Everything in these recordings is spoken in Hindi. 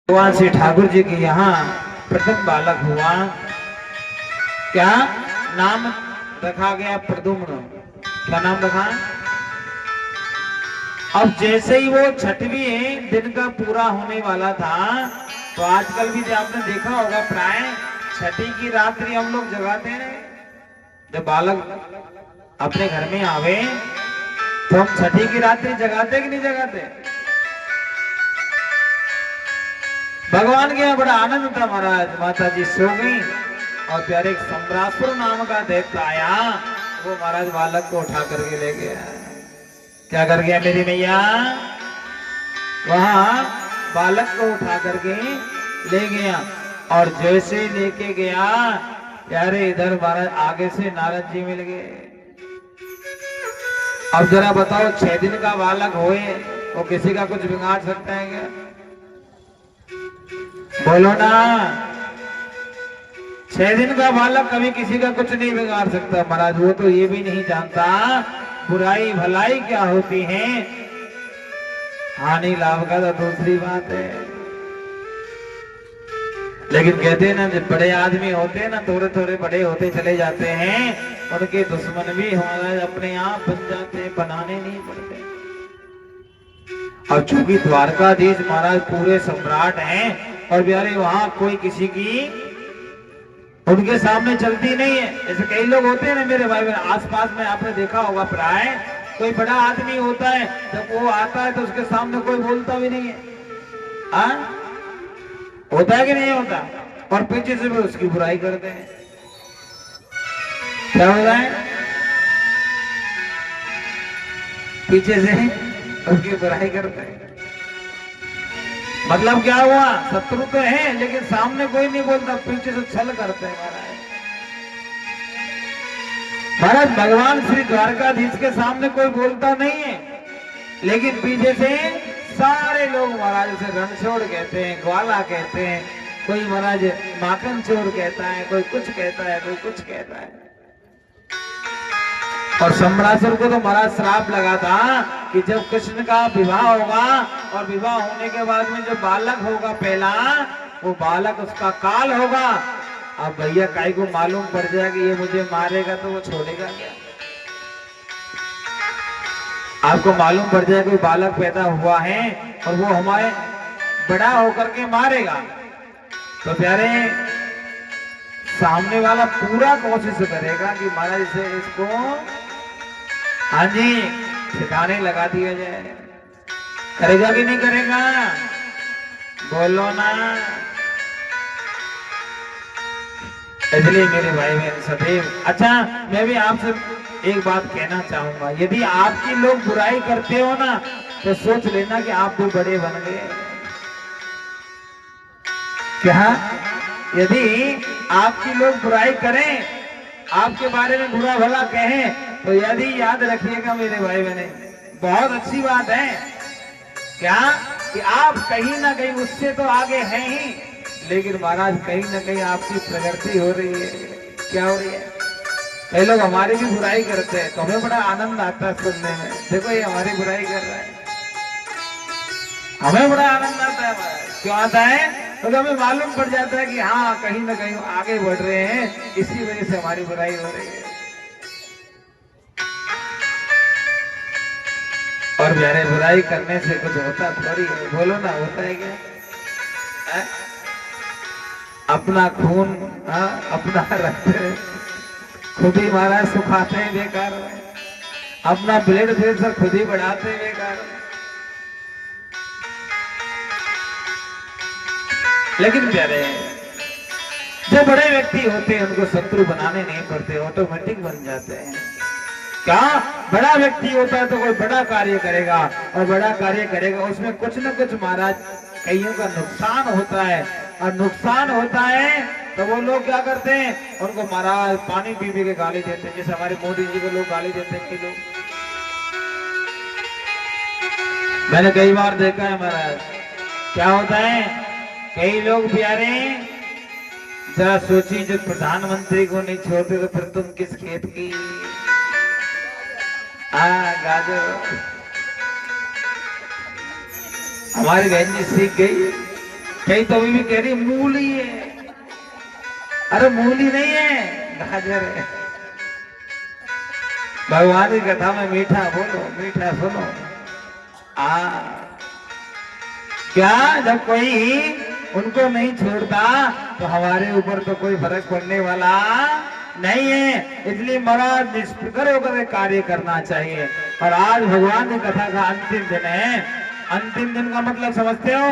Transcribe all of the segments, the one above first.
भगवान श्री ठाकुर जी के यहाँ प्रथम बालक हुआ। क्या नाम रखा गया? प्रद्युम्न। क्या नाम रखा? अब जैसे ही वो छठवीं दिन का पूरा होने वाला था, तो आजकल भी जो आपने देखा होगा, प्राय छठी की रात्रि हम लोग जगाते हैं। जब बालक अपने घर में आवे तो हम छठी की रात्रि जगाते कि नहीं जगाते? भगवान के यहाँ बड़ा आनंद था महाराज। माता जी सो गई और प्यारे सम्रासुर नाम का दैत्य आया, वो महाराज बालक को उठा करके ले गया। क्या कर गया मेरी मैया? वहां बालक को उठा करके ले गया और जैसे लेके गया, प्यारे इधर महाराज आगे से नारद जी मिल गए। अब जरा बताओ, 6 दिन का बालक होए वो किसी का कुछ बिगाड़ सकता है क्या? बोलो ना। 6 दिन का बालक कभी किसी का कुछ नहीं बिगाड़ सकता महाराज। वो तो ये भी नहीं जानता बुराई भलाई क्या होती है, हानि लाभ का तो दूसरी बात है। लेकिन कहते हैं ना, जब बड़े आदमी होते हैं ना, थोड़े थोड़े बड़े होते चले जाते हैं, उनके दुश्मन भी हमारा अपने आप बन जाते हैं, बनाने नहीं पड़ते। अब चूंकि द्वारकाधीश महाराज पूरे सम्राट हैं और प्यारे वहां कोई किसी की उनके सामने चलती नहीं है। ऐसे कई लोग होते हैं ना मेरे भाई बहन, आसपास में आपने देखा होगा, प्राय कोई बड़ा आदमी होता है, जब वो आता है तो उसके सामने कोई बोलता भी नहीं है। होता है कि नहीं होता? और पीछे से भी उसकी बुराई करते हैं। क्या हो रहा है? पीछे से उसकी बुराई करते हैं। मतलब क्या हुआ? शत्रु तो है लेकिन सामने कोई नहीं बोलता, पीछे से छल करते हैं महाराज। भगवान श्री द्वारकाधीश के सामने कोई बोलता नहीं है, लेकिन पीछे से सारे लोग महाराज उसे रणछोड़ कहते हैं, ग्वाला कहते हैं, कोई महाराज माखन चोर कहता है, कोई कुछ कहता है, कोई कुछ कहता है। और सम्रासुर को तो महाराज श्राप लगा था कि जब कृष्ण का विवाह होगा और विवाह होने के बाद में जो बालक होगा पहला, वो बालक उसका काल होगा। अब भैया काई को मालूम पड़ जाए कि ये मुझे मारेगा तो वो छोड़ेगा क्या? आपको मालूम पड़ जाए कोई बालक पैदा हुआ है और वो हमारे बड़ा होकर के मारेगा, तो प्यारे सामने वाला पूरा कोशिश करेगा कि महाराज इसे इसको हाँ जी ठिकाने लगा दिया जाए। करेगा कि नहीं करेगा? बोलो ना। इसलिए मेरे भाई बहन सदैव, अच्छा मैं भी आपसे एक बात कहना चाहूंगा, यदि आपकी लोग बुराई करते हो ना, तो सोच लेना कि आप भी बड़े बन गए। क्या? यदि आपकी लोग बुराई करें, आपके बारे में बुरा भला कहें, तो यदि याद रखिएगा मेरे भाई बहने, बहुत अच्छी बात है क्या कि आप कहीं ना कहीं उससे तो आगे हैं ही, लेकिन महाराज कहीं ना कहीं आपकी प्रगति हो रही है। क्या हो रही है? कई लोग हमारी भी बुराई करते हैं तो हमें बड़ा आनंद आता है सुनने में, देखो ये हमारी बुराई कर रहा है, हमें बड़ा आनंद आता है। क्यों आता है? तो हमें मालूम पड़ जाता है कि हाँ कहीं ना कहीं आगे बढ़ रहे हैं, इसी वजह से हमारी बुराई हो रही है। और प्यारे बुराई करने से कुछ होता थोड़ी है, बोलो ना, होता है क्या? है? अपना खून अपना रक्त खुद ही महाराज सुखाते हैं बेकार, अपना ब्लड प्रेशर खुद ही बढ़ाते हैं बेकार। लेकिन प्यारे जो बड़े व्यक्ति होते हैं उनको शत्रु बनाने नहीं पड़ते, ऑटोमेटिक बन जाते हैं। क्या? बड़ा व्यक्ति होता है तो कोई बड़ा कार्य करेगा, और बड़ा कार्य करेगा उसमें कुछ न कुछ महाराज कईयों का नुकसान होता है, और नुकसान होता है तो वो लोग क्या करते हैं, उनको महाराज पानी पी के गाली देते हैं, जैसे हमारे मोदी जी को लोग गाली देते हैं। कि लोग मैंने कई बार देखा है महाराज, क्या होता है, कई लोग प्यारे जरा सोचिए, जब प्रधानमंत्री को नहीं छोड़ते तो फिर तुम किस खेत की? गाजर हमारी बहन जी सीख गई कई तो अभी भी कह रही मूली है। अरे मूली नहीं है, गाजर है। भगवान की कथा में मीठा बोलो, मीठा सुनो। क्या जब कोई उनको नहीं छोड़ता तो हमारे ऊपर तो कोई फर्क पड़ने वाला नहीं है। इसलिए महाराज निष्फिकर होकर कार्य करना चाहिए। और आज भगवान की कथा का अंतिम दिन है। अंतिम दिन का मतलब समझते हो?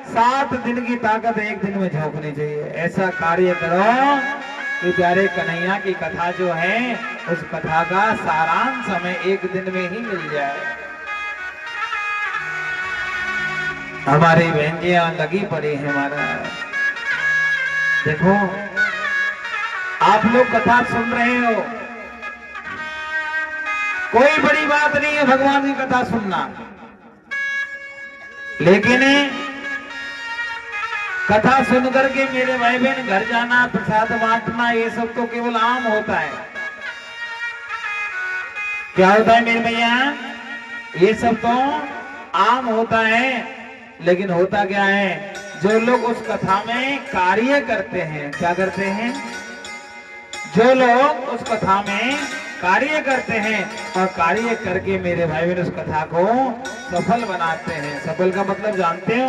7 दिन की ताकत एक दिन में झोंकनी चाहिए। ऐसा कार्य करो कि प्यारे कन्हैया की कथा जो है उस कथा का सारांश हमें एक दिन में ही मिल जाए। हमारी बहनियां लगी पड़ी है महाराज। देखो आप लोग कथा सुन रहे हो, कोई बड़ी बात नहीं है भगवान की कथा सुनना, लेकिन कथा सुन करके मेरे भाई बहन घर जाना, प्रसाद बांटना, ये सब तो केवल आम होता है। क्या होता है मेरे भैया? ये सब तो आम होता है। लेकिन होता क्या है, जो लोग उस कथा में कार्य करते हैं, क्या करते हैं? जो लोग उस कथा में कार्य करते हैं और कार्य करके मेरे भाई बहन उस कथा को सफल बनाते हैं। सफल का मतलब जानते हो?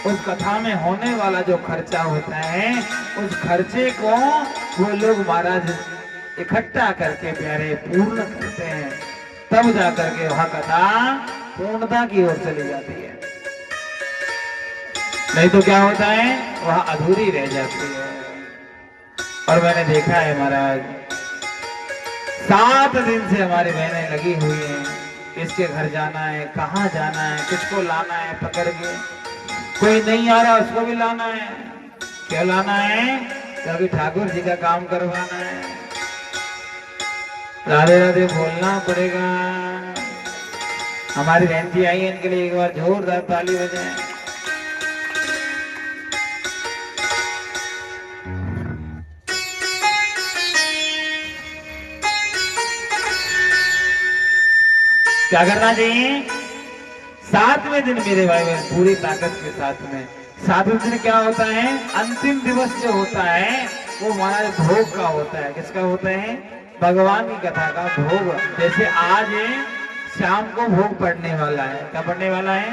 उस कथा में होने वाला जो खर्चा होता है, उस खर्चे को वो लोग महाराज इकट्ठा करके प्यारे पूर्ण करते हैं, तब जाकर के वह कथा पूर्णता की ओर चली जाती है। नहीं तो क्या होता है, वह अधूरी रह जाती है। और मैंने देखा है महाराज 7 दिन से हमारी बहनें लगी हुई हैं, किसके घर जाना है, कहाँ जाना है, किसको लाना है पकड़ के। कोई नहीं आ रहा उसको भी लाना है। क्या लाना है? क्योंकि ठाकुर जी का काम करवाना है। राधे राधे बोलना पड़ेगा। हमारी बहन जी आई है, इनके लिए एक बार जोरदार ताली बजाएं। क्या करना चाहिए? 7वें दिन मेरे भाई बहन पूरी ताकत के साथ में। 7वें दिन क्या होता है? अंतिम दिवस जो होता है वो हमारा भोग का होता है। किसका होता है? भगवान की कथा का भोग। जैसे आज शाम को भोग पड़ने वाला है। क्या पड़ने वाला है?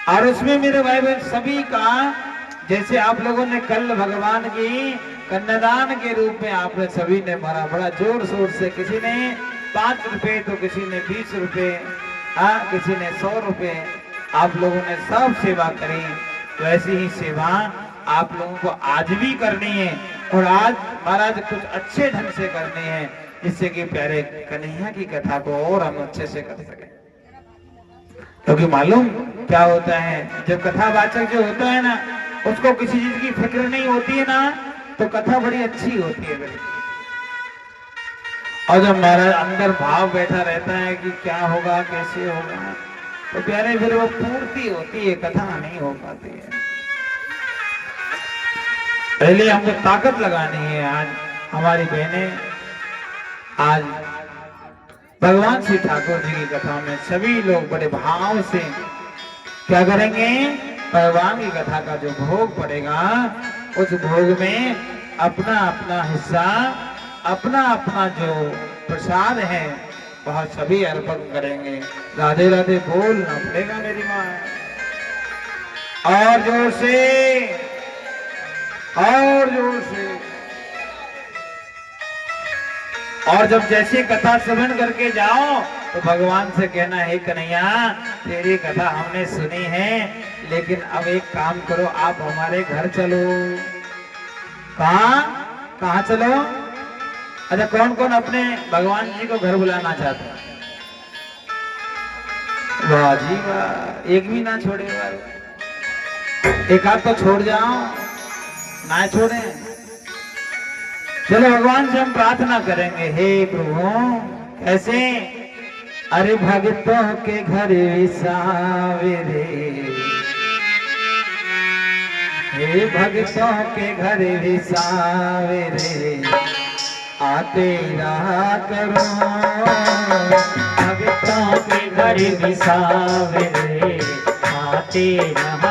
और उसमें मेरे भाई बहन सभी का, जैसे आप लोगों ने कल भगवान की कन्यादान के रूप में आपने सभी ने मारा बड़ा जोर शोर से। किसी ने 5 रुपए तो किसी ने 20 रुपए, किसी ने 100 रुपए। आप लोगों ने सब सेवा करी। तो ऐसी ही सेवा आप लोगों को आज भी करनी है। और आज महाराज कुछ अच्छे ढंग से करनी है, जिससे कि प्यारे कन्हैया की कथा को और हम अच्छे से कर सके। क्योंकि मालूम क्या होता है, जब कथावाचक जो होता है ना, उसको किसी चीज की फिक्र नहीं होती है ना, तो कथा बड़ी अच्छी होती है। और जब महाराज अंदर भाव बैठा रहता है कि क्या होगा, कैसे होगा, तो प्यारे फिर वो पूर्ति होती है, कथा नहीं हो पाती है। पहले हमको ताकत लगानी है। आज हमारी बहनें आज भगवान श्री ठाकुर जी की कथा में सभी लोग बड़े भाव से क्या करेंगे? भगवान की कथा का जो भोग पड़ेगा, उस भोग में अपना अपना हिस्सा, अपना अपना जो प्रसाद है वह सभी अर्पण करेंगे। राधे राधे बोलना पड़ेगा मेरी माँ। और जोर से, और जोर से। और जब जैसे कथा श्रवण करके जाओ तो भगवान से कहना है, कन्हैया तेरी कथा हमने सुनी है, लेकिन अब एक काम करो, आप हमारे घर चलो। कहाँ चलो? अच्छा, कौन कौन अपने भगवान जी को घर बुलाना चाहता है? वाह जी वाह, एक भी ना छोड़े वाले। एक आध तो छोड़ जाओ, ना छोड़े। चलो भगवान से हम प्रार्थना करेंगे, हे प्रभु कैसे? अरे भक्तों के घर विसावेरे, हे भक्तों के घर विसावेरे, आते रहा करो। भक्तों के घर विसावेरे, आते रहा